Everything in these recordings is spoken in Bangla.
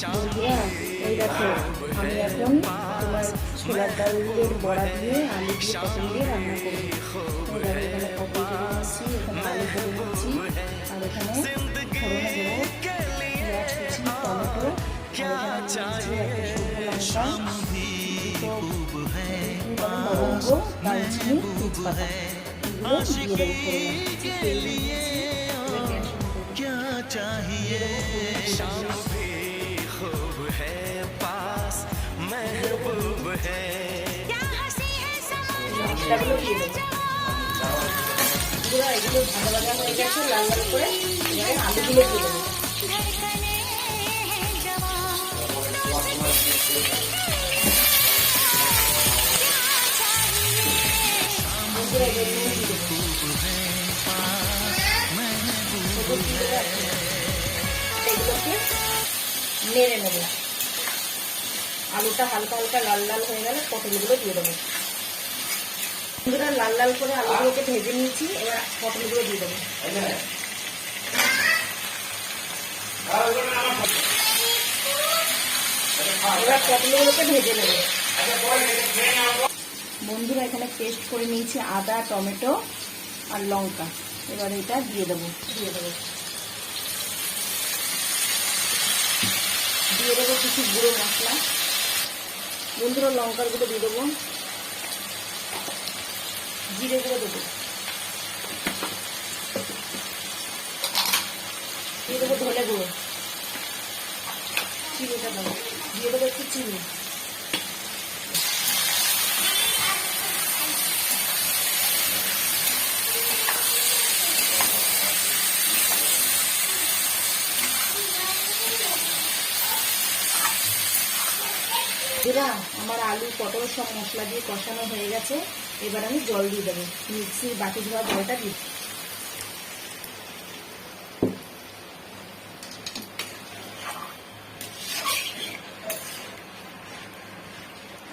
বন্ধুরা এই দেখো, আমি এখন তোমার ছোলার ডালের বড়া দিয়ে আলু দিয়ে পটল দিয়ে রান্না করবো। এখানে পটল কেটে নিচ্ছি, এখানে আলু কেটে নিচ্ছি, আর এখানে ফোড়নে দেবো পেঁয়াজ কুচি, টমেটো, আর এখানে নিয়েছি একটা শুকনো লঙ্কা, দুটো লবঙ্গ, দারচিনি, তেজপাতা, এগুলো দিয়ে দেবো ফোড়নে। তেল দিয়েছি, क्या चाहिए खूब है पास महबूब है মশলাগুলো দিয়ে দেবো। এগুলো ভাজা ভাজা হয়ে গেছে লাল লাল করে, এবারে আলুগুলো দিয়ে দেবো। এগুলোকে নেড়ে নেব। আলুটা হালকা হালকা লাল লাল হয়ে গেলে পটলগুলো দিয়ে দেবো। বন্ধুরা লাল লাল করে আলুগুলোকে ভেজে নিয়েছি, এবার পটলগুলো দিয়ে দেবো। এবার পটলগুলোকে ভেজে নেব। বন্ধুরা এখানে পেস্ট করে নিয়েছি আদা, টমেটো আর লঙ্কা, এবার এটা দিয়ে দেবো। দিয়ে দেবো কিছু গুঁড়ো মশলা। বন্ধুরা লঙ্কার গুঁড়ো দিয়ে দেবো, জিরে গুঁড়ো দেবো, দিয়ে দেবো ধনে গুঁড়ো, চিনিটা দেবো, দিয়ে দেবো একটু চিনি। আমার আলু পটল সব মশলা দিয়ে কষানো হয়ে গেছে, এবার আমি জল দিয়ে দেবো। মিক্সির বাটি ধোয়া জলটা দিই।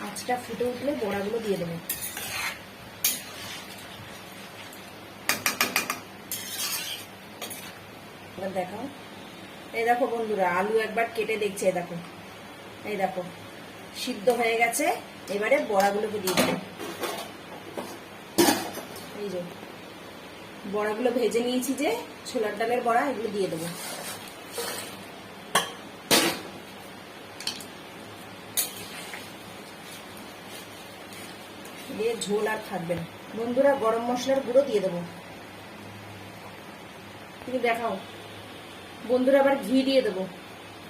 আঁচটা ফুটে উঠলে বড়াগুলো দিয়ে দেবো। এবার দেখাও, এই দেখো বন্ধুরা আলু একবার কেটে দেখছে, এই দেখো সিদ্ধ হয়ে গেছে। এবারে বড়াগুলোকে দিয়ে দেবো। এই যে বড়াগুলো ভেজে নিয়েছি, যে ছোলার ডালের বড়া, এগুলো দিয়ে দেবো। দিয়ে ঝোল আর থাকবে না। বন্ধুরা গরম মশলার গুঁড়ো দিয়ে দেবো। তুমি দেখাও বন্ধুরা, আবার ঘি দিয়ে দেবো।